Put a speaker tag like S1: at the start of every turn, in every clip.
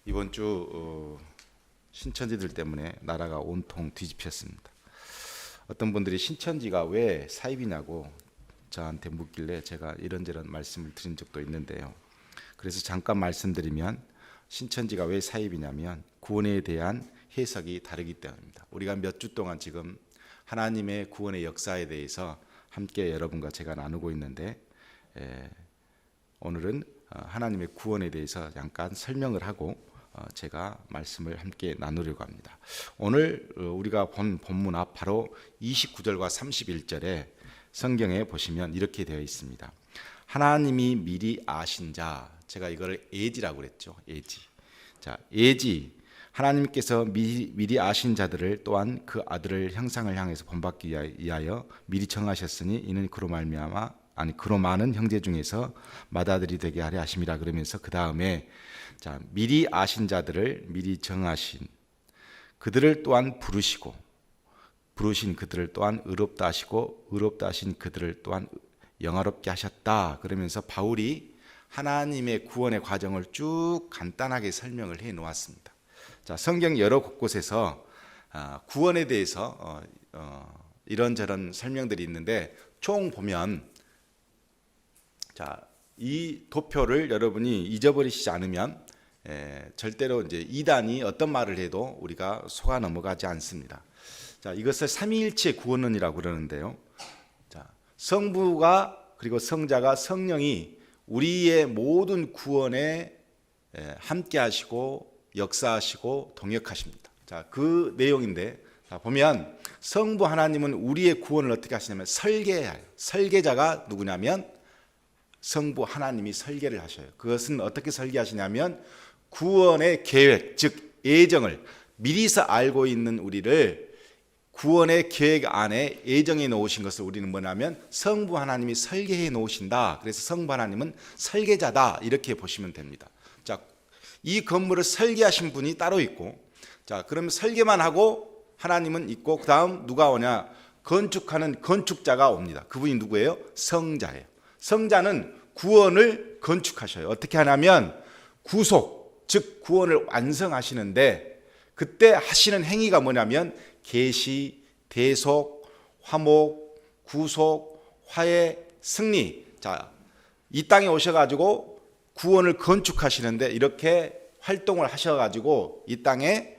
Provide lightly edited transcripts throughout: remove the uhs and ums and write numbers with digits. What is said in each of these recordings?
S1: 이번 주 신천지들 때문에 나라가 온통 뒤집혔습니다. 어떤 분들이 신천지가 왜 사입이냐고 저한테 묻길래 제가 이런저런 말씀을 드린 적도 있는데요. 그래서 잠깐 말씀드리면 신천지가 왜 사입이냐면 구원에 대한 해석이 다르기 때문입니다. 우리가 몇 주 동안 지금 하나님의 구원의 역사에 대해서 함께 여러분과 제가 나누고 있는데 오늘은 하나님의 구원에 대해서 잠깐 설명을 하고 제가 말씀을 함께 나누려고 합니다. 오늘 우리가 본 본문 앞 바로 29절과 31절에 성경에 보시면 이렇게 되어 있습니다. 하나님이 미리 아신 자, 제가 이걸 예지라고 그랬죠. 예지. 자, 예지. 하나님께서 미리 아신 자들을 또한 그 아들을 형상을 향해서 본받기 위하여 미리 정하셨으니 이는 그로 많은 형제 중에서 맏아들이 되게 하려 하심이라. 그러면서 그 다음에 자, 미리 아신 자들을 미리 정하신 그들을 또한 부르신 그들을 또한 의롭다 하시고 의롭다 하신 그들을 또한 영화롭게 하셨다. 그러면서 바울이 하나님의 구원의 과정을 쭉 간단하게 설명을 해 놓았습니다. 자, 성경 여러 곳곳에서 구원에 대해서 이런저런 설명들이 있는데 총 보면 자, 이 도표를 여러분이 잊어버리시지 않으면 절대로 이제 이단이 어떤 말을 해도 우리가 속아 넘어가지 않습니다. 자, 이것을 삼위일체 구원론이라고 그러는데요. 자, 성부가 그리고 성자가 성령이 우리의 모든 구원에 함께 하시고 역사하시고 동역하십니다. 자, 그 내용인데 자, 보면 성부 하나님은 우리의 구원을 어떻게 하시냐면 설계해요. 설계자가 누구냐면 성부 하나님이 설계를 하셔요. 그것은 어떻게 설계하시냐면 구원의 계획, 즉 예정을 미리서 알고 있는 우리를 구원의 계획 안에 예정해 놓으신 것을 우리는 뭐냐면 성부 하나님이 설계해 놓으신다. 그래서 성부 하나님은 설계자다. 이렇게 보시면 됩니다. 자, 이 건물을 설계하신 분이 따로 있고, 자, 그러면 설계만 하고 하나님은 있고, 그 다음 누가 오냐? 건축하는 건축자가 옵니다. 그분이 누구예요? 성자예요. 성자는 구원을 건축하셔요. 어떻게 하냐면 구속, 즉 구원을 완성하시는데 그때 하시는 행위가 뭐냐면 계시, 대속, 화목, 구속, 화해, 승리. 자, 이 땅에 오셔가지고 구원을 건축하시는데 이렇게 활동을 하셔가지고 이 땅에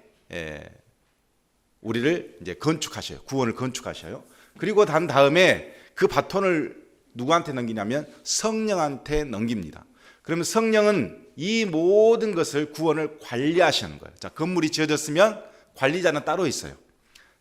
S1: 우리를 이제 건축하셔요. 구원을 건축하셔요. 그리고 단 다음에 그 바톤을 누구한테 넘기냐면 성령한테 넘깁니다. 그러면 성령은 이 모든 것을 구원을 관리하시는 거예요. 자, 건물이 지어졌으면 관리자는 따로 있어요.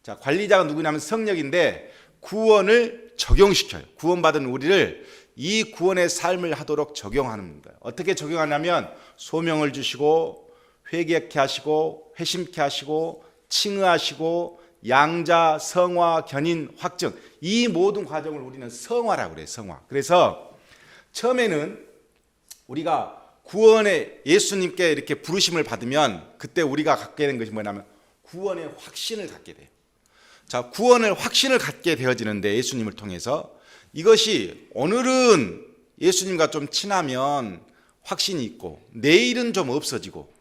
S1: 자, 관리자가 누구냐면 성령인데 구원을 적용시켜요. 구원받은 우리를 이 구원의 삶을 하도록 적용하는 거예요. 어떻게 적용하냐면 소명을 주시고 회개케 하시고 회심케 하시고 칭의하시고 양자, 성화, 견인, 확증 이 모든 과정을 우리는 성화라고 그래요. 성화. 그래서 처음에는 우리가 구원의 예수님께 이렇게 부르심을 받으면 그때 우리가 갖게 된 것이 뭐냐면 구원의 확신을 갖게 돼요. 자, 구원을 확신을 갖게 되어지는데 예수님을 통해서 이것이 오늘은 예수님과 좀 친하면 확신이 있고 내일은 좀 없어지고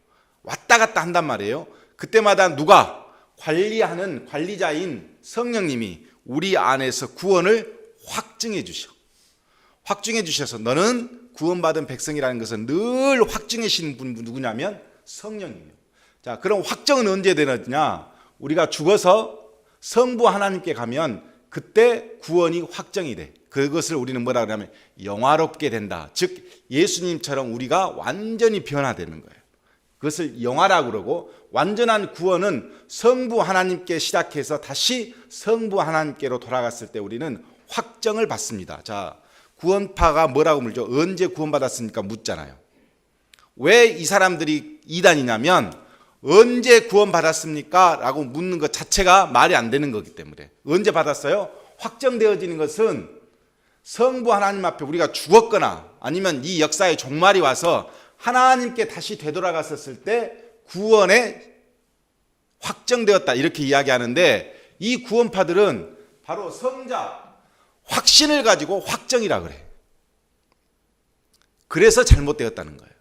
S1: 왔다 갔다 한단 말이에요. 그때마다 누가 관리하는 관리자인 성령님이 우리 안에서 구원을 확증해 주셔서 너는 구원받은 백성이라는 것은 늘 확증해 주시는 분 누구냐면 성령이에요. 자, 그럼 확정은 언제 되느냐? 우리가 죽어서 성부 하나님께 가면 그때 구원이 확정이 돼. 그것을 우리는 뭐라 그러냐면 영화롭게 된다. 즉 예수님처럼 우리가 완전히 변화되는 거예요. 그것을 영화라고 그러고 완전한 구원은 성부 하나님께 시작해서 다시 성부 하나님께로 돌아갔을 때 우리는 확정을 받습니다. 자, 구원파가 뭐라고 물죠? 언제 구원받았습니까? 묻잖아요. 왜 이 사람들이 이단이냐면 언제 구원받았습니까? 라고 묻는 것 자체가 말이 안 되는 거기 때문에. 언제 받았어요? 확정되어지는 것은 성부 하나님 앞에 우리가 죽었거나 아니면 이 역사의 종말이 와서 하나님께 다시 되돌아갔었을 때 구원에 확정되었다 이렇게 이야기하는데 이 구원파들은 바로 성자 확신을 가지고 확정이라 그래. 그래서 잘못되었다는 거예요.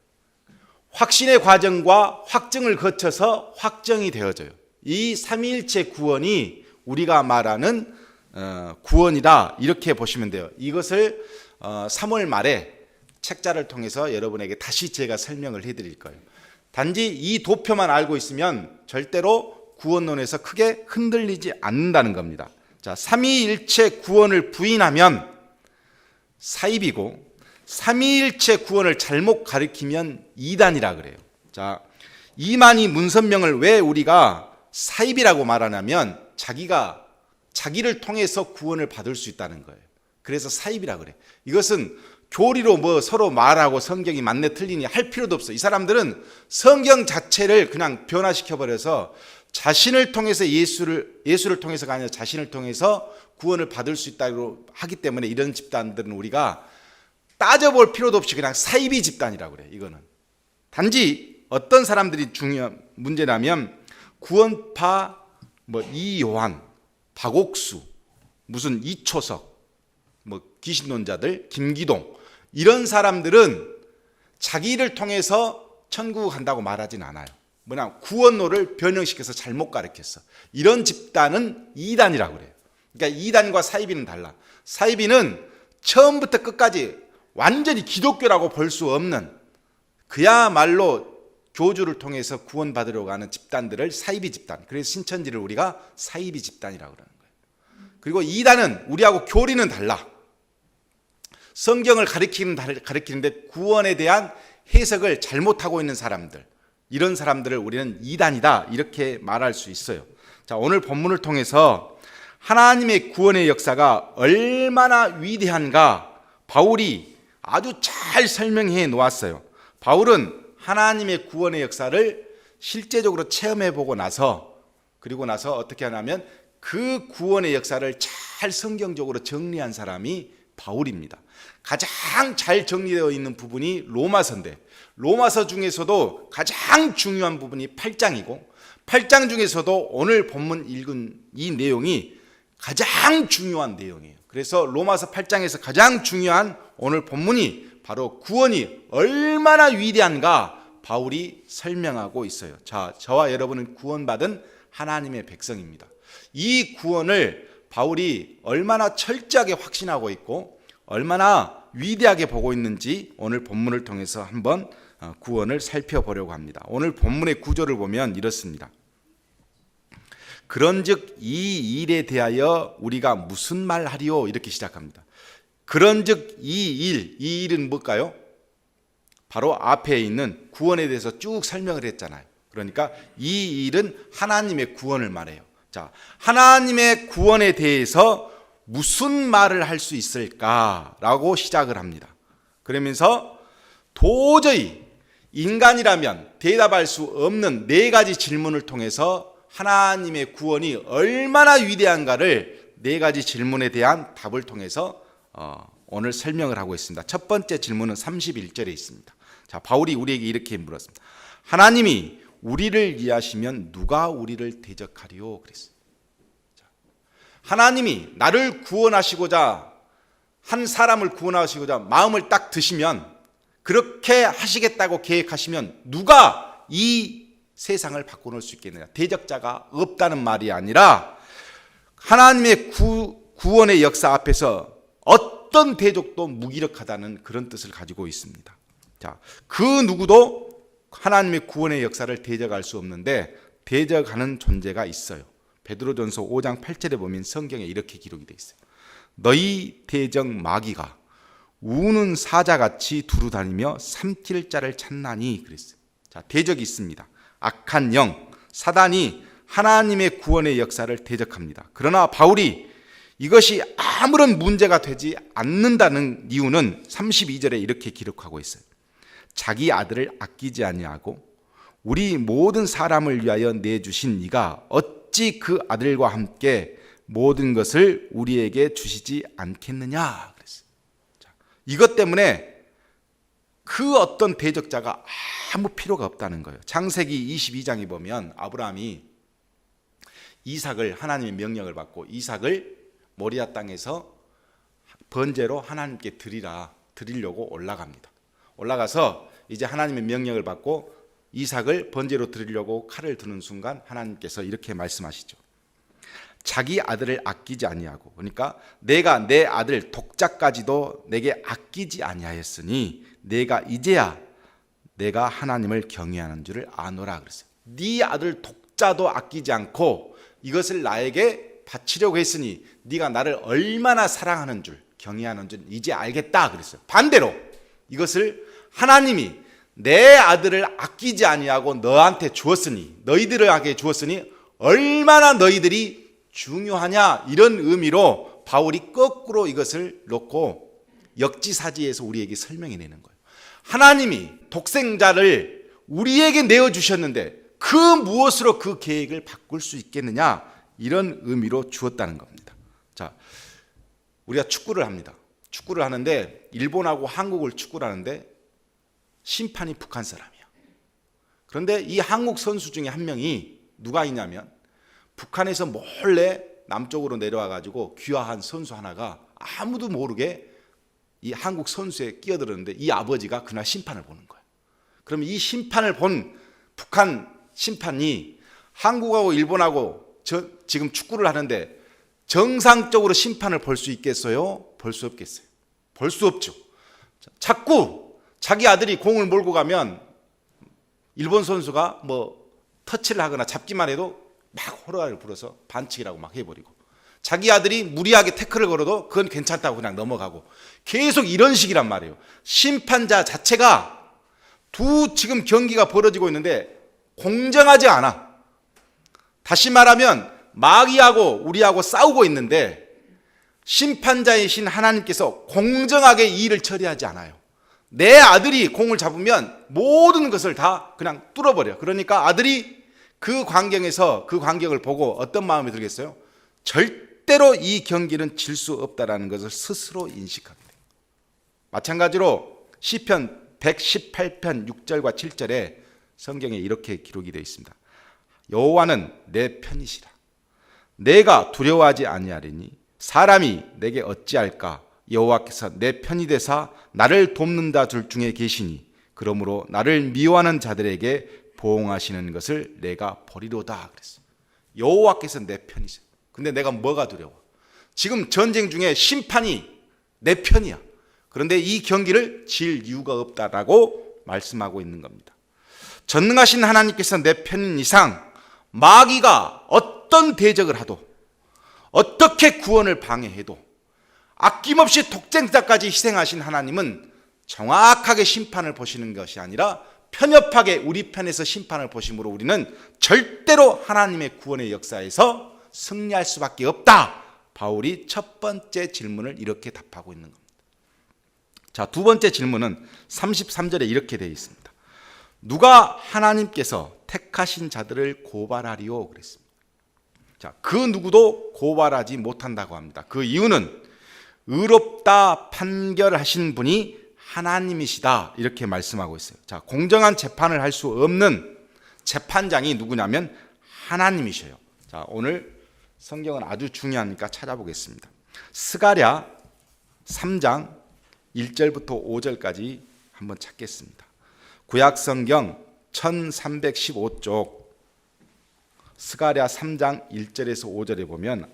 S1: 확신의 과정과 확증을 거쳐서 확정이 되어져요. 이 삼위일체 구원이 우리가 말하는 구원이다, 이렇게 보시면 돼요. 이것을 3월 말에 책자를 통해서 여러분에게 다시 제가 설명을 해드릴 거예요. 단지 이 도표만 알고 있으면 절대로 구원론에서 크게 흔들리지 않는다는 겁니다. 자, 삼위일체 구원을 부인하면 사입이고, 삼위일체 구원을 잘못 가리키면 이단이라 그래요. 자, 이만희 문선명을 왜 우리가 사입이라고 말하냐면 자기를 통해서 구원을 받을 수 있다는 거예요. 그래서 사입이라 그래. 이것은 교리로 뭐 서로 말하고 성경이 맞네 틀리니 할 필요도 없어. 이 사람들은 성경 자체를 그냥 변화시켜 버려서 자신을 통해서 예수를 통해서가 아니라 자신을 통해서 구원을 받을 수 있다고 하기 때문에 이런 집단들은 우리가 따져볼 필요도 없이 그냥 사이비 집단이라고 그래. 이거는 단지 어떤 사람들이 중요한 문제라면 구원파 뭐 이요한, 박옥수, 무슨 이초석, 뭐 귀신론자들, 김기동, 이런 사람들은 자기를 통해서 천국 간다고 말하진 않아요. 뭐냐, 구원론을 변형시켜서 잘못 가르쳤어. 이런 집단은 이단이라고 그래요. 그러니까 이단과 사이비는 달라. 사이비는 처음부터 끝까지 완전히 기독교라고 볼 수 없는, 그야말로 교주를 통해서 구원받으려고 하는 집단들을 사이비 집단, 그래서 신천지를 우리가 사이비 집단이라고 그러는 거예요. 그리고 이단은 우리하고 교리는 달라. 성경을 가리키는데 구원에 대한 해석을 잘못하고 있는 사람들, 이런 사람들을 우리는 이단이다, 이렇게 말할 수 있어요. 자, 오늘 본문을 통해서 하나님의 구원의 역사가 얼마나 위대한가 바울이 아주 잘 설명해 놓았어요. 바울은 하나님의 구원의 역사를 실제적으로 체험해보고 나서, 그리고 나서 어떻게 하냐면 그 구원의 역사를 잘 성경적으로 정리한 사람이 바울입니다. 가장 잘 정리되어 있는 부분이 로마서인데, 로마서 중에서도 가장 중요한 부분이 8장이고, 8장 중에서도 오늘 본문 읽은 이 내용이 가장 중요한 내용이에요. 그래서 로마서 8장에서 가장 중요한 오늘 본문이 바로 구원이 얼마나 위대한가 바울이 설명하고 있어요. 자, 저와 여러분은 구원받은 하나님의 백성입니다. 이 구원을 바울이 얼마나 철저하게 확신하고 있고 얼마나 위대하게 보고 있는지 오늘 본문을 통해서 한번 구원을 살펴보려고 합니다. 오늘 본문의 구조를 보면 이렇습니다. 그런즉 이 일에 대하여 우리가 무슨 말하리요, 이렇게 시작합니다. 그런즉 이 일은 뭘까요? 바로 앞에 있는 구원에 대해서 쭉 설명을 했잖아요. 그러니까 이 일은 하나님의 구원을 말해요. 자, 하나님의 구원에 대해서 무슨 말을 할 수 있을까라고 시작을 합니다. 그러면서 도저히 인간이라면 대답할 수 없는 4가지 질문을 통해서 하나님의 구원이 얼마나 위대한가를 4가지 질문에 대한 답을 통해서 오늘 설명을 하고 있습니다. 첫 번째 질문은 31절에 있습니다. 자, 바울이 우리에게 이렇게 물었습니다. 하나님이 우리를 위하시면 누가 우리를 대적하리요? 그랬어요. 자, 하나님이 나를 구원하시고자, 한 사람을 구원하시고자 마음을 딱 드시면, 그렇게 하시겠다고 계획하시면 누가 이 세상을 바꿔놓을 수 있겠느냐? 대적자가 없다는 말이 아니라 하나님의 구원의 역사 앞에서 어떤 대적도 무기력하다는 그런 뜻을 가지고 있습니다. 자, 그 누구도 하나님의 구원의 역사를 대적할 수 없는데 대적하는 존재가 있어요. 베드로전서 5장 8절에 보면 성경에 이렇게 기록이 되어 있어요. 너희 대적 마귀가 우는 사자같이 두루다니며 삼킬 자를 찾나니, 그랬어요. 자, 대적이 있습니다. 악한 영, 사단이 하나님의 구원의 역사를 대적합니다. 그러나 바울이 이것이 아무런 문제가 되지 않는다는 이유는 32절에 이렇게 기록하고 있어요. 자기 아들을 아끼지 아니하고 우리 모든 사람을 위하여 내주신 이가 어찌 그 아들과 함께 모든 것을 우리에게 주시지 않겠느냐, 그랬어요. 자, 이것 때문에 그 어떤 대적자가 아무 필요가 없다는 거예요. 창세기 22장에 보면 아브라함이 이삭을, 하나님의 명령을 받고 이삭을 모리아 땅에서 번제로 하나님께 드리려고 올라갑니다. 올라가서 이제 하나님의 명령을 받고 이삭을 번제로 드리려고 칼을 드는 순간 하나님께서 이렇게 말씀하시죠. 자기 아들을 아끼지 아니하고, 그러니까 내가 내 아들 독자까지도 내게 아끼지 아니하였으니 내가 이제야 내가 하나님을 경외하는 줄을 아노라 그랬어요. 네 아들 독자도 아끼지 않고 이것을 나에게 바치려고 했으니 네가 나를 얼마나 사랑하는 줄, 경외하는 줄 이제 알겠다 그랬어요. 반대로 이것을 하나님이 내 아들을 아끼지 아니하고 너한테 주었으니, 너희들에게 주었으니 얼마나 너희들이 중요하냐, 이런 의미로 바울이 거꾸로 이것을 놓고 역지사지에서 우리에게 설명해내는 거예요. 하나님이 독생자를 우리에게 내어주셨는데 그 무엇으로 그 계획을 바꿀 수 있겠느냐, 이런 의미로 주었다는 겁니다. 자, 우리가 축구를 합니다. 축구를 하는데 일본하고 한국을 축구를 하는데 심판이 북한 사람이야. 그런데 이 한국 선수 중에 한 명이 누가 있냐면 북한에서 몰래 남쪽으로 내려와 가지고 귀화한 선수 하나가 아무도 모르게 이 한국 선수에 끼어들었는데 이 아버지가 그날 심판을 보는 거예요. 그러면 이 심판을 본 북한 심판이 한국하고 일본하고 지금 축구를 하는데 정상적으로 심판을 볼 수 있겠어요? 볼 수 없겠어요? 볼 수 없죠. 자꾸 자기 아들이 공을 몰고 가면 일본 선수가 뭐 터치를 하거나 잡기만 해도 막 호러를 불어서 반칙이라고 막 해버리고, 자기 아들이 무리하게 태클을 걸어도 그건 괜찮다고 그냥 넘어가고, 계속 이런 식이란 말이에요. 심판자 자체가 지금 경기가 벌어지고 있는데 공정하지 않아. 다시 말하면 마귀하고 우리하고 싸우고 있는데 심판자이신 하나님께서 공정하게 이 일을 처리하지 않아요. 내 아들이 공을 잡으면 모든 것을 다 그냥 뚫어버려. 그러니까 아들이 그 광경에서 그 광경을 보고 어떤 마음이 들겠어요? 절대로 이 경기는 질 수 없다라는 것을 스스로 인식하게 돼요. 마찬가지로 시편 118편 6절과 7절에 성경에 이렇게 기록이 되어 있습니다. 여호와는 내 편이시라. 내가 두려워하지 아니하리니 사람이 내게 어찌할까? 여호와께서 내 편이 되사 나를 돕는 자 중에 계시니 그러므로 나를 미워하는 자들에게 보응하시는 것을 내가 보리로다 그랬어요. 여호와께서 내 편이세요. 근데 내가 뭐가 두려워? 지금 전쟁 중에 심판이 내 편이야. 그런데 이 경기를 질 이유가 없다라고 말씀하고 있는 겁니다. 전능하신 하나님께서 내 편인 이상 마귀가 어떤 대적을 하도, 어떻게 구원을 방해해도, 아낌없이 독생자까지 희생하신 하나님은 정확하게 심판을 보시는 것이 아니라 편협하게 우리 편에서 심판을 보심으로 우리는 절대로 하나님의 구원의 역사에서 승리할 수밖에 없다. 바울이 첫 번째 질문을 이렇게 답하고 있는 겁니다. 자, 두 번째 질문은 33절에 이렇게 되어 있습니다. 누가 하나님께서 택하신 자들을 고발하리요? 그랬습니다. 자, 그 누구도 고발하지 못한다고 합니다. 그 이유는 의롭다 판결하신 분이 하나님이시다, 이렇게 말씀하고 있어요. 자, 공정한 재판을 할 수 없는 재판장이 누구냐면 하나님이셔요. 자, 오늘 성경은 아주 중요하니까 찾아보겠습니다. 스가랴 3장 1절부터 5절까지 한번 찾겠습니다. 구약 성경 1315쪽 스가랴 3장 1절에서 5절에 보면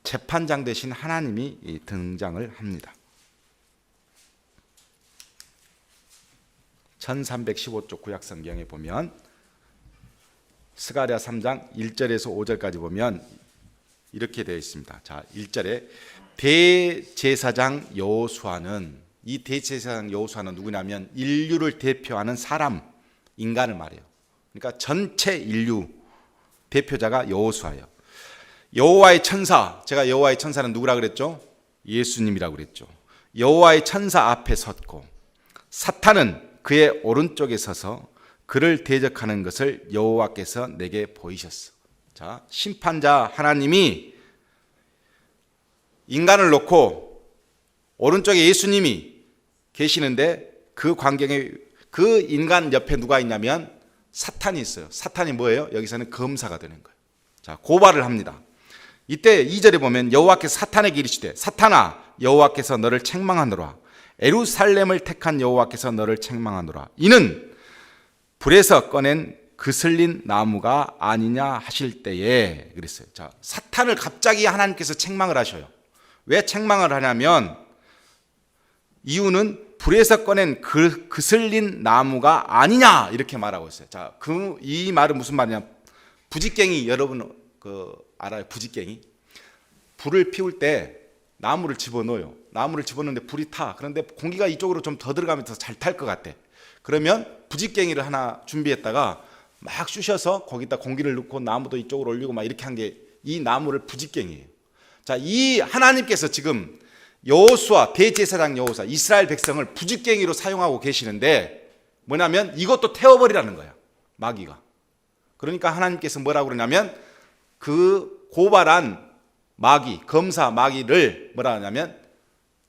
S1: 재판장 되신 하나님이 등장을 합니다. 1315쪽 구약 성경에 보면 스가랴 3장 1절에서 5절까지 보면 이렇게 되어 있습니다. 자, 1절에 대제사장 여호수아는, 이 대제사장 여호수아는 누구냐면 인류를 대표하는 사람, 인간을 말해요. 그러니까 전체 인류 대표자가 여호수아예요. 여호와의 천사, 제가 여호와의 천사는 누구라 그랬죠? 예수님이라고 그랬죠. 여호와의 천사 앞에 섰고 사탄은 그의 오른쪽에 서서 그를 대적하는 것을 여호와께서 내게 보이셨어. 자, 심판자 하나님이 인간을 놓고 오른쪽에 예수님이 계시는데 그 광경에 그 인간 옆에 누가 있냐면 사탄이 있어요. 사탄이 뭐예요? 여기서는 검사가 되는 거예요. 자, 고발을 합니다. 이때 2절에 보면 여호와께서 사탄에게 이르시되 사탄아, 여호와께서 너를 책망하노라. 예루살렘을 택한 여호와께서 너를 책망하노라. 이는 불에서 꺼낸 그슬린 나무가 아니냐 하실 때에 그랬어요. 자, 사탄을 갑자기 하나님께서 책망을 하셔요. 왜 책망을 하냐면 이유는 불에서 꺼낸 그슬린 나무가 아니냐 이렇게 말하고 있어요. 자, 이 말은 무슨 말이냐? 부지깽이 여러분 알아요? 부지깽이 불을 피울 때 나무를 집어넣어요. 나무를 집어넣는데 불이 타. 그런데 공기가 이쪽으로 좀 더 들어가면 더 잘 탈 것 같아. 그러면 부지깽이를 하나 준비했다가 막 쑤셔서 거기다 공기를 넣고 나무도 이쪽으로 올리고 막 이렇게 한 게 이 나무를 부지깽이에요. 자, 이 하나님께서 지금 여호수아 대제사장 여호수아 이스라엘 백성을 부지깽이로 사용하고 계시는데 뭐냐면 이것도 태워버리라는 거야. 마귀가. 그러니까 하나님께서 뭐라고 그러냐면 그 고발한 마귀, 검사 마귀를 뭐라 하냐면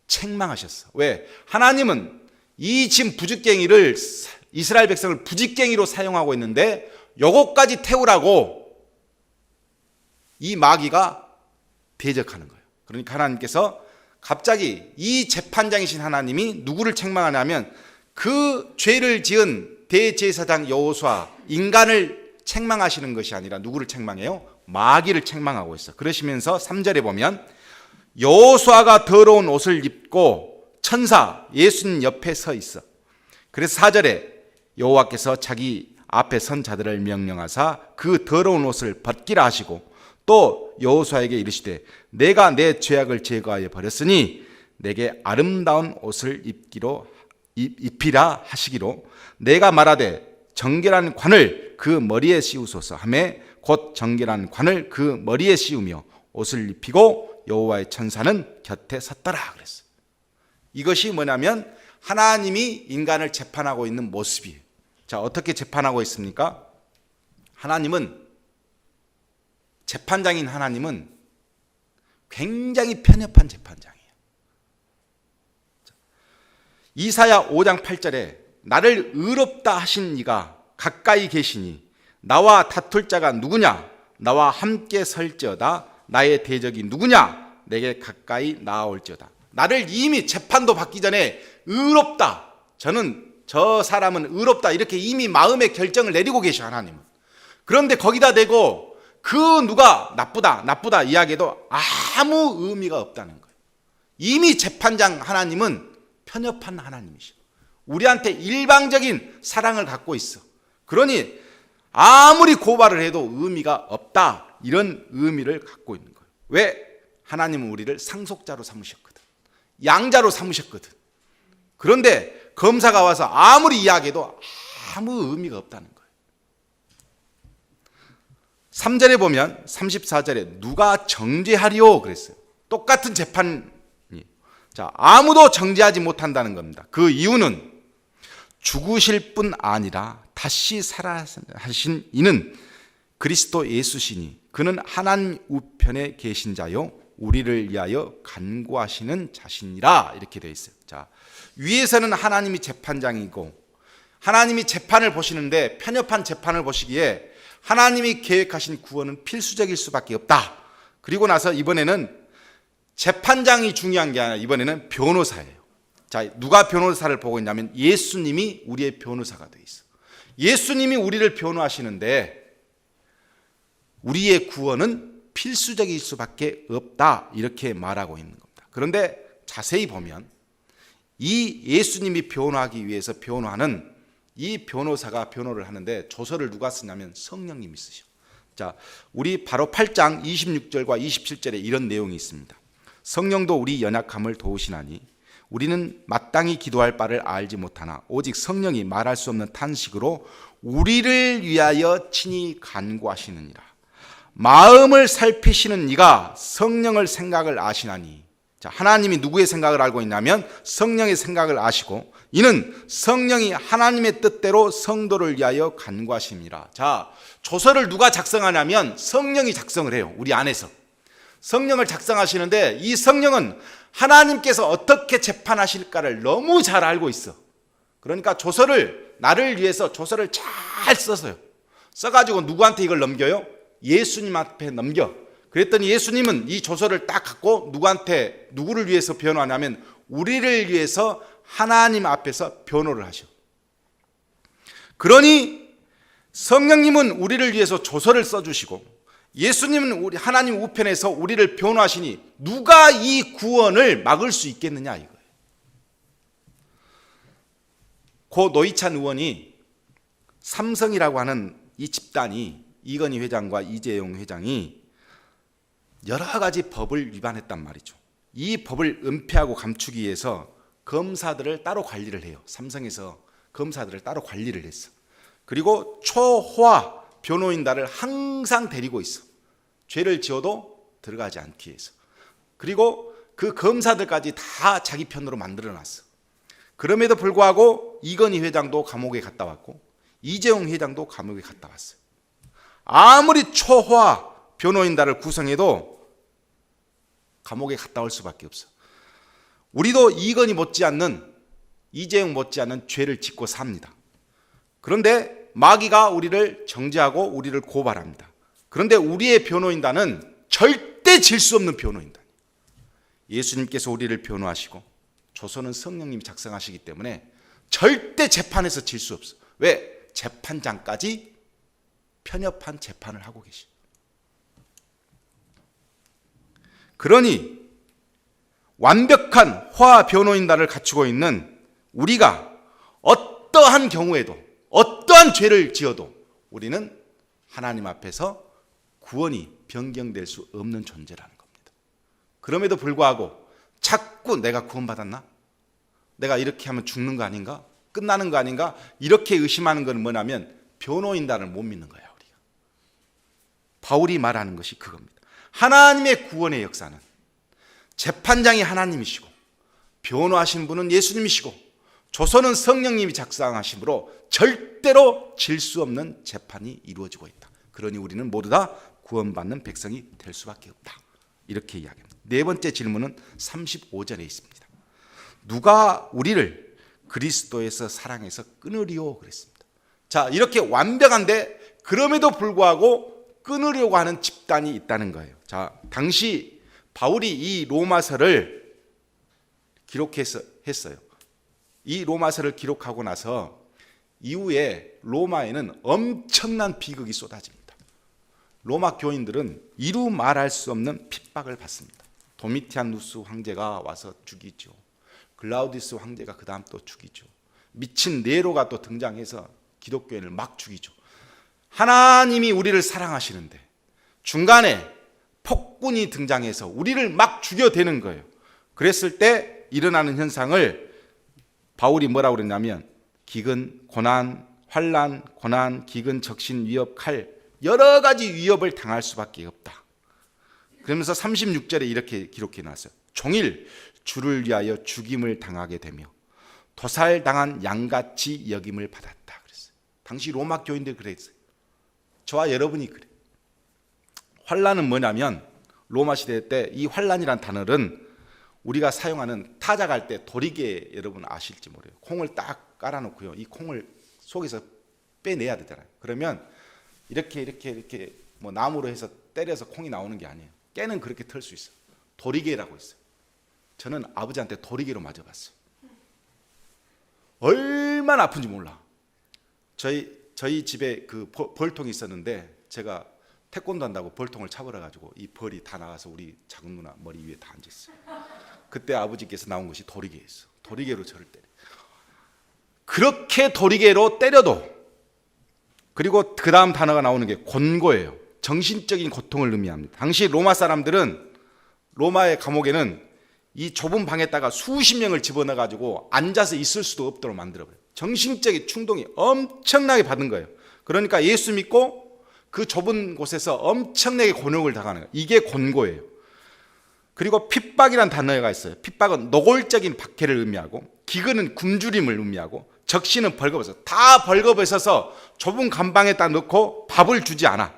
S1: 책망하셨어. 왜? 하나님은 이 지금 부지깽이를 이스라엘 백성을 부지깽이로 사용하고 있는데 요것까지 태우라고 이 마귀가 대적하는 거예요. 그러니까 하나님께서 갑자기 이 재판장이신 하나님이 누구를 책망하냐면 그 죄를 지은 대제사장 여호수아 인간을 책망하시는 것이 아니라 누구를 책망해요? 마귀를 책망하고 있어. 그러시면서 3절에 보면 여호수아가 더러운 옷을 입고 천사 예수님 옆에 서 있어. 그래서 4절에 여호와께서 자기 앞에 선 자들을 명령하사 그 더러운 옷을 벗기라 하시고 또 여호수아에게 이르시되 내가 내 죄악을 제거하여 버렸으니 내게 아름다운 옷을 입히라 하시기로 내가 말하되 정결한 관을 그 머리에 씌우소서 하매 곧 정결한 관을 그 머리에 씌우며 옷을 입히고 여호와의 천사는 곁에 섰더라 그랬어요. 이것이 뭐냐면 하나님이 인간을 재판하고 있는 모습이에요. 자, 어떻게 재판하고 있습니까? 재판장인 하나님은 굉장히 편협한 재판장이에요. 이사야 5장 8절에 나를 의롭다 하신 이가 가까이 계시니 나와 다툴 자가 누구냐? 나와 함께 설지어다. 나의 대적이 누구냐? 내게 가까이 나아올지어다. 나를 이미 재판도 받기 전에 의롭다. 저 사람은 의롭다. 이렇게 이미 마음의 결정을 내리고 계셔 하나님은. 그런데 거기다 대고 그 누가 나쁘다 이야기해도 아무 의미가 없다는 거예요. 이미 재판장 하나님은 편협한 하나님이셔. 우리한테 일방적인 사랑을 갖고 있어. 그러니 아무리 고발을 해도 의미가 없다. 이런 의미를 갖고 있는 거예요. 왜? 하나님은 우리를 상속자로 삼으셨거든. 양자로 삼으셨거든. 그런데 검사가 와서 아무리 이야기해도 아무 의미가 없다는 거예요. 3절에 보면 34절에 누가 정죄하리요 그랬어요. 똑같은 재판이. 자, 아무도 정죄하지 못한다는 겁니다. 그 이유는 죽으실 뿐 아니라 다시 살아하신 이는 그리스도 예수시니 그는 하나님 우편에 계신 자요 우리를 위하여 간구하시는 자신이라 이렇게 되어 있어요. 자, 위에서는 하나님이 재판장이고 하나님이 재판을 보시는데 편협한 재판을 보시기에 하나님이 계획하신 구원은 필수적일 수밖에 없다. 그리고 나서 이번에는 재판장이 중요한 게 아니라 이번에는 변호사예요. 자, 누가 변호사를 보고 있냐면 예수님이 우리의 변호사가 되어 있어. 예수님이 우리를 변호하시는데 우리의 구원은 필수적일 수밖에 없다. 이렇게 말하고 있는 겁니다. 그런데 자세히 보면 이 예수님이 변호하기 위해서 변호하는 이 변호사가 변호를 하는데 조서를 누가 쓰냐면 성령님이 쓰셔. 자, 우리 바로 8장 26절과 27절에 이런 내용이 있습니다. 성령도 우리 연약함을 도우시나니 우리는 마땅히 기도할 바를 알지 못하나 오직 성령이 말할 수 없는 탄식으로 우리를 위하여 친히 간구하시느니라. 마음을 살피시는 이가 성령을 생각을 아시나니. 자, 하나님이 누구의 생각을 알고 있냐면 성령의 생각을 아시고 이는 성령이 하나님의 뜻대로 성도를 위하여 간구하심이라. 자, 조서를 누가 작성하냐면 성령이 작성을 해요. 우리 안에서 성령을 작성하시는데 이 성령은 하나님께서 어떻게 재판하실까를 너무 잘 알고 있어. 그러니까 조서를 나를 위해서 조서를 잘 써서요. 써가지고 누구한테 이걸 넘겨요? 예수님 앞에 넘겨. 그랬더니 예수님은 이 조서를 딱 갖고 누구를 위해서 변호하냐면 우리를 위해서 하나님 앞에서 변호를 하셔. 그러니 성령님은 우리를 위해서 조서를 써주시고 예수님은 우리 하나님 우편에서 우리를 변호하시니 누가 이 구원을 막을 수 있겠느냐 이거예요. 고 노희찬 의원이 삼성이라고 하는 이 집단이 이건희 회장과 이재용 회장이 여러 가지 법을 위반했단 말이죠. 이 법을 은폐하고 감추기 위해서 검사들을 따로 관리를 해요. 삼성에서 검사들을 따로 관리를 했어. 그리고 초호화 변호인단을 항상 데리고 있어. 죄를 지어도 들어가지 않기 위해서. 그리고 그 검사들까지 다 자기 편으로 만들어놨어. 그럼에도 불구하고 이건희 회장도 감옥에 갔다 왔고 이재용 회장도 감옥에 갔다 왔어요. 아무리 초호화 변호인단을 구성해도 감옥에 갔다 올 수밖에 없어. 우리도 이건희 못지않는 이재용 못지않는 죄를 짓고 삽니다. 그런데 마귀가 우리를 정죄하고 우리를 고발합니다. 그런데 우리의 변호인단은 절대 질 수 없는 변호인단. 예수님께서 우리를 변호하시고 조서는 성령님이 작성하시기 때문에 절대 재판에서 질 수 없어. 왜? 재판장까지 편협한 재판을 하고 계시. 그러니 완벽한 화 변호인단을 갖추고 있는 우리가 어떠한 경우에도 어떠한 죄를 지어도 우리는 하나님 앞에서 구원이 변경될 수 없는 존재라는 겁니다. 그럼에도 불구하고 자꾸 내가 구원받았나? 내가 이렇게 하면 죽는 거 아닌가? 끝나는 거 아닌가? 이렇게 의심하는 건 뭐냐면 변호인단을 못 믿는 거야 우리가. 바울이 말하는 것이 그겁니다. 하나님의 구원의 역사는 재판장이 하나님이시고 변호하신 분은 예수님이시고 조서는 성령님이 작성하심으로 절대로 질 수 없는 재판이 이루어지고 있다. 그러니 우리는 모두 다 구원받는 백성이 될 수밖에 없다. 이렇게 이야기합니다. 네 번째 질문은 35절에 있습니다. 누가 우리를 그리스도에서 사랑해서 끊으리오 그랬습니다. 자, 이렇게 완벽한데 그럼에도 불구하고 끊으려고 하는 집단이 있다는 거예요. 자, 당시 바울이 이 로마서를 했어요. 이 로마서를 기록하고 나서 이후에 로마에는 엄청난 비극이 쏟아집니다. 로마 교인들은 이루 말할 수 없는 핍박을 받습니다. 도미티아누스 황제가 와서 죽이죠. 글라우디스 황제가 그 다음 또 죽이죠. 미친 네로가 또 등장해서 기독교인을 막 죽이죠. 하나님이 우리를 사랑하시는데 중간에 폭군이 등장해서 우리를 막 죽여대는 거예요. 그랬을 때 일어나는 현상을 바울이 뭐라고 그랬냐면 기근, 고난, 환난, 고난, 기근, 적신, 위협, 칼 여러 가지 위협을 당할 수밖에 없다. 그러면서 36절에 이렇게 기록해 놨어요. 종일 주를 위하여 죽임을 당하게 되며 도살당한 양같이 여김을 받았다 그랬어요. 당시 로마 교인들 그랬어요. 저와 여러분이 그래. 환난은 뭐냐면 로마 시대 때 이 환난이란 단어는 우리가 사용하는 타작할 때 도리개 여러분 아실지 모르요. 콩을 딱 깔아놓고요. 이 콩을 속에서 빼내야 되잖아요. 그러면 이렇게 뭐 나무로 해서 때려서 콩이 나오는 게 아니에요. 깨는 그렇게 털 수 있어요. 도리개라고 있어요. 저는 아버지한테 도리개로 맞아봤어요. 얼마나 아픈지 몰라. 저희 집에 그 벌통이 있었는데 제가 태권도 한다고 벌통을 차버려가지고 이 벌이 다 나가서 우리 작은 누나 머리 위에 다 앉았어요. 그때 아버지께서 나온 것이 도리개였어. 도리개로 저를 때려. 그렇게 도리개로 때려도 그리고 그 다음 단어가 나오는 게 곤고예요. 정신적인 고통을 의미합니다. 당시 로마 사람들은 로마의 감옥에는 이 좁은 방에다가 수십 명을 집어넣어가지고 앉아서 있을 수도 없도록 만들어버려요. 정신적인 충동이 엄청나게 받은 거예요. 그러니까 예수 믿고 그 좁은 곳에서 엄청나게 곤욕을 당하는 거예요. 이게 곤고예요. 그리고 핍박이란 단어가 있어요. 핍박은 노골적인 박해를 의미하고 기근은 굶주림을 의미하고 적신은 벌거벗어. 다 벌거벗어서 좁은 감방에다 넣고 밥을 주지 않아.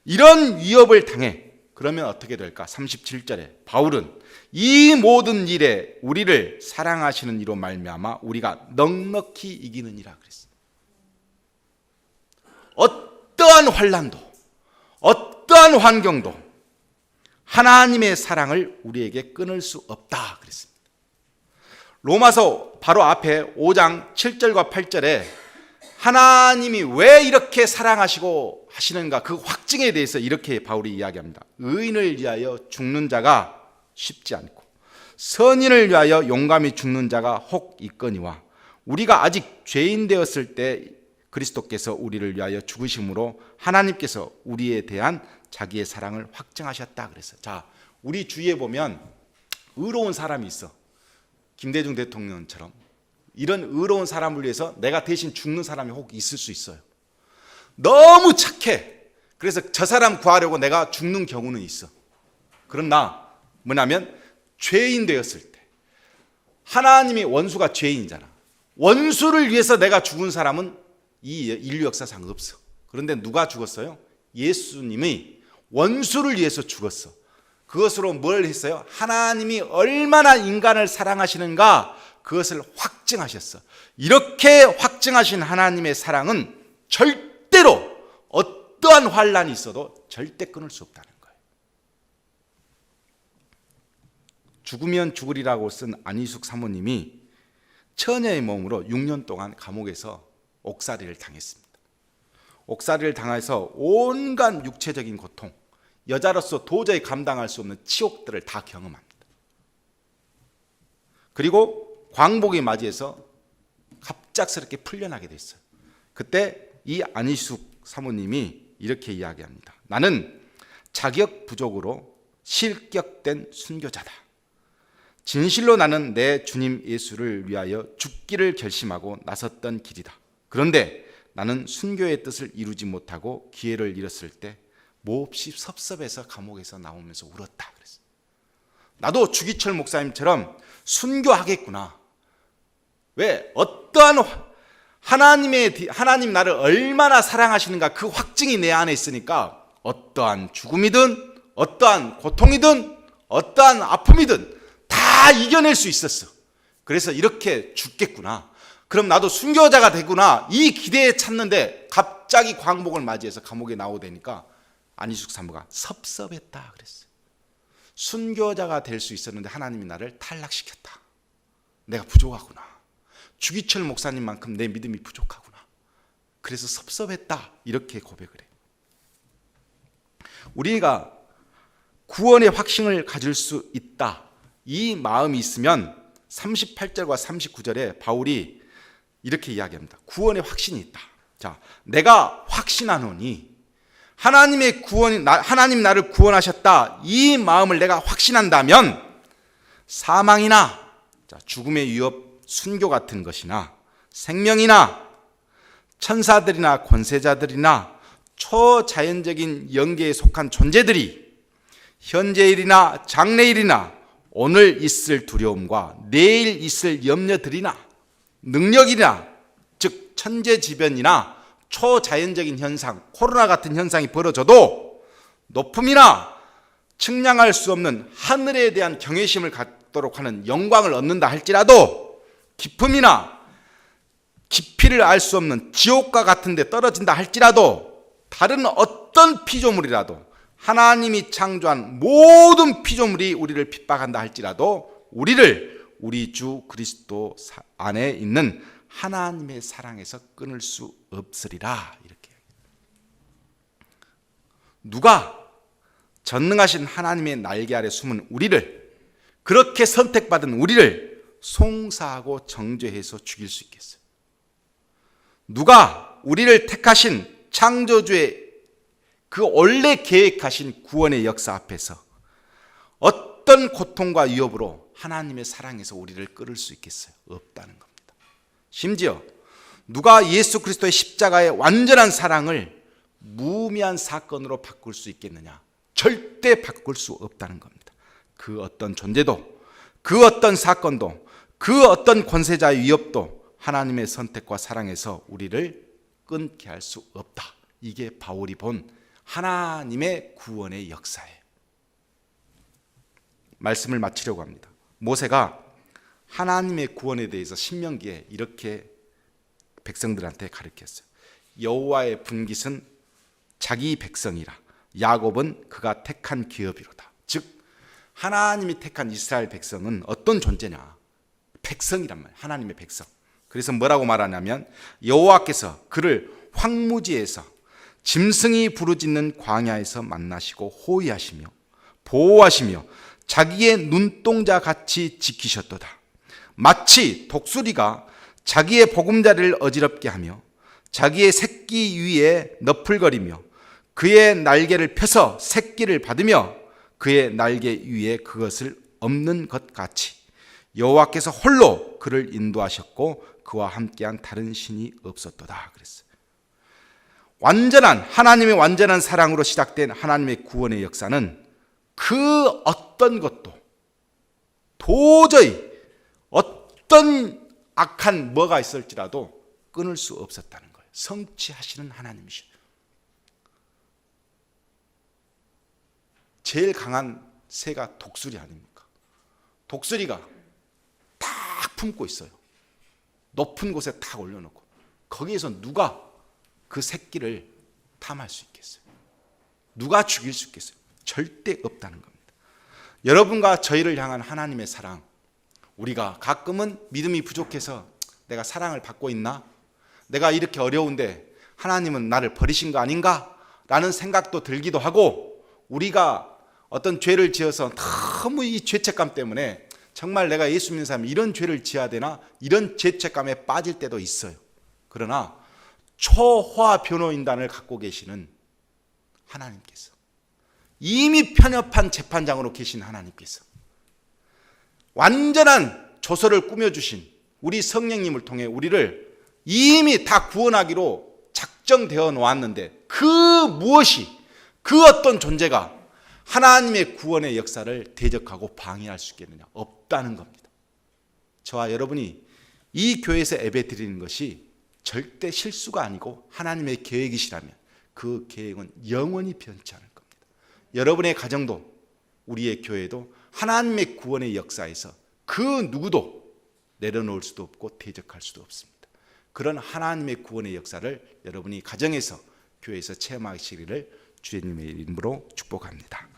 S1: 이런 위협을 당해. 그러면 어떻게 될까? 37절에 바울은 이 모든 일에 우리를 사랑하시는 이로 말미암아 우리가 넉넉히 이기느니라 그랬어요. 어떠한 환난도 어떠한 환경도 하나님의 사랑을 우리에게 끊을 수 없다 그랬습니다. 로마서 바로 앞에 5장 7절과 8절에 하나님이 왜 이렇게 사랑하시고 하시는가 그 확증에 대해서 이렇게 바울이 이야기합니다. 의인을 위하여 죽는 자가 쉽지 않고 선인을 위하여 용감히 죽는 자가 혹 있거니와 우리가 아직 죄인 되었을 때 그리스도께서 우리를 위하여 죽으심으로 하나님께서 우리에 대한 자기의 사랑을 확증하셨다 그랬어요. 자, 우리 주위에 보면 의로운 사람이 있어. 김대중 대통령처럼 이런 의로운 사람을 위해서 내가 대신 죽는 사람이 혹 있을 수 있어요. 너무 착해. 그래서 저 사람 구하려고 내가 죽는 경우는 있어. 그러나 뭐냐면 죄인 되었을 때 하나님이 원수가 죄인이잖아. 원수를 위해서 내가 죽은 사람은 이 인류 역사상 없어. 그런데 누가 죽었어요? 예수님이 원수를 위해서 죽었어. 그것으로 뭘 했어요? 하나님이 얼마나 인간을 사랑하시는가 그것을 확증하셨어. 이렇게 확증하신 하나님의 사랑은 절대로 어떠한 환난이 있어도 절대 끊을 수 없다는 거예요. 죽으면 죽으리라고 쓴 안희숙 사모님이 처녀의 몸으로 6년 동안 감옥에서 옥살이를 당했습니다. 옥살이를 당해서 온갖 육체적인 고통, 여자로서 도저히 감당할 수 없는 치욕들을 다 경험합니다. 그리고 광복이 맞이해서 갑작스럽게 풀려나게 됐어요. 그때 이 안희숙 사모님이 이렇게 이야기합니다. 나는 자격 부족으로 실격된 순교자다. 진실로 나는 내 주님 예수를 위하여 죽기를 결심하고 나섰던 길이다. 그런데 나는 순교의 뜻을 이루지 못하고 기회를 잃었을 때 몹시 섭섭해서 감옥에서 나오면서 울었다 그랬어요. 나도 주기철 목사님처럼 순교하겠구나. 왜? 어떠한 하나님 나를 얼마나 사랑하시는가 그 확증이 내 안에 있으니까 어떠한 죽음이든 어떠한 고통이든 어떠한 아픔이든 다 이겨낼 수 있었어. 그래서 이렇게 죽겠구나. 그럼 나도 순교자가 되구나. 이 기대에 찼는데 갑자기 광복을 맞이해서 감옥에 나오되니까 안희숙 사모가 섭섭했다 그랬어요. 순교자가 될 수 있었는데 하나님이 나를 탈락시켰다. 내가 부족하구나. 주기철 목사님만큼 내 믿음이 부족하구나. 그래서 섭섭했다. 이렇게 고백을 해요. 우리가 구원의 확신을 가질 수 있다. 이 마음이 있으면 38절과 39절에 바울이 이렇게 이야기합니다. 구원의 확신이 있다. 자, 내가 확신하노니 하나님의 하나님 나를 구원하셨다. 이 마음을 내가 확신한다면 사망이나 죽음의 위협, 순교 같은 것이나 생명이나 천사들이나 권세자들이나 초자연적인 영계에 속한 존재들이 현재일이나 장래일이나 오늘 있을 두려움과 내일 있을 염려들이나 능력이나 즉 천재지변이나 초자연적인 현상, 코로나 같은 현상이 벌어져도 높음이나 측량할 수 없는 하늘에 대한 경외심을 갖도록 하는 영광을 얻는다 할지라도 깊음이나 깊이를 알 수 없는 지옥과 같은 데 떨어진다 할지라도 다른 어떤 피조물이라도 하나님이 창조한 모든 피조물이 우리를 핍박한다 할지라도 우리를 우리 주 그리스도 안에 있는 하나님의 사랑에서 끊을 수 없으리라. 이렇게 누가 전능하신 하나님의 날개 아래 숨은 우리를, 그렇게 선택받은 우리를 송사하고 정죄해서 죽일 수 있겠어요? 누가 우리를 택하신 창조주의 그 원래 계획하신 구원의 역사 앞에서 어떤 고통과 위협으로 하나님의 사랑에서 우리를 끌을 수 있겠어요? 없다는 겁니다. 심지어 누가 예수 그리스도의 십자가의 완전한 사랑을 무의미한 사건으로 바꿀 수 있겠느냐? 절대 바꿀 수 없다는 겁니다. 그 어떤 존재도, 그 어떤 사건도, 그 어떤 권세자의 위협도 하나님의 선택과 사랑에서 우리를 끊게 할 수 없다. 이게 바울이 본 하나님의 구원의 역사예요. 말씀을 마치려고 합니다. 모세가 하나님의 구원에 대해서 신명기에 이렇게 백성들한테 가르쳤어요. 여호와의 분깃은 자기 백성이라 야곱은 그가 택한 기업이로다. 즉 하나님이 택한 이스라엘 백성은 어떤 존재냐? 백성이란 말이에요. 하나님의 백성. 그래서 뭐라고 말하냐면 여호와께서 그를 황무지에서 짐승이 부르짖는 광야에서 만나시고 호위하시며 보호하시며 자기의 눈동자 같이 지키셨도다. 마치 독수리가 자기의 보금자리를 어지럽게 하며 자기의 새끼 위에 너풀거리며 그의 날개를 펴서 새끼를 받으며 그의 날개 위에 그것을 엎는 것 같이 여호와께서 홀로 그를 인도하셨고 그와 함께한 다른 신이 없었도다. 그랬어요. 하나님의 완전한 사랑으로 시작된 하나님의 구원의 역사는 그 어떤 것도 도저히 어떤 악한 뭐가 있을지라도 끊을 수 없었다는 거예요. 성취하시는 하나님이시죠. 제일 강한 새가 독수리 아닙니까? 독수리가 딱 품고 있어요. 높은 곳에 탁 올려놓고 거기에서 누가 그 새끼를 탐할 수 있겠어요? 누가 죽일 수 있겠어요? 절대 없다는 겁니다. 여러분과 저희를 향한 하나님의 사랑, 우리가 가끔은 믿음이 부족해서 내가 사랑을 받고 있나? 내가 이렇게 어려운데 하나님은 나를 버리신 거 아닌가? 라는 생각도 들기도 하고, 우리가 어떤 죄를 지어서 너무 이 죄책감 때문에 정말 내가 예수 믿는 사람이 이런 죄를 지어야 되나? 이런 죄책감에 빠질 때도 있어요. 그러나 초화 변호인단을 갖고 계시는 하나님께서, 이미 편협한 재판장으로 계신 하나님께서 완전한 조서를 꾸며주신 우리 성령님을 통해 우리를 이미 다 구원하기로 작정되어 놓았는데 그 무엇이, 그 어떤 존재가 하나님의 구원의 역사를 대적하고 방해할 수 있겠느냐? 없다는 겁니다. 저와 여러분이 이 교회에서 예배 드리는 것이 절대 실수가 아니고 하나님의 계획이시라면 그 계획은 영원히 변치 않을 겁니다. 여러분의 가정도 우리의 교회도 하나님의 구원의 역사에서 그 누구도 내려놓을 수도 없고 대적할 수도 없습니다. 그런 하나님의 구원의 역사를 여러분이 가정에서 교회에서 체험하시기를 주님의 이름으로 축복합니다.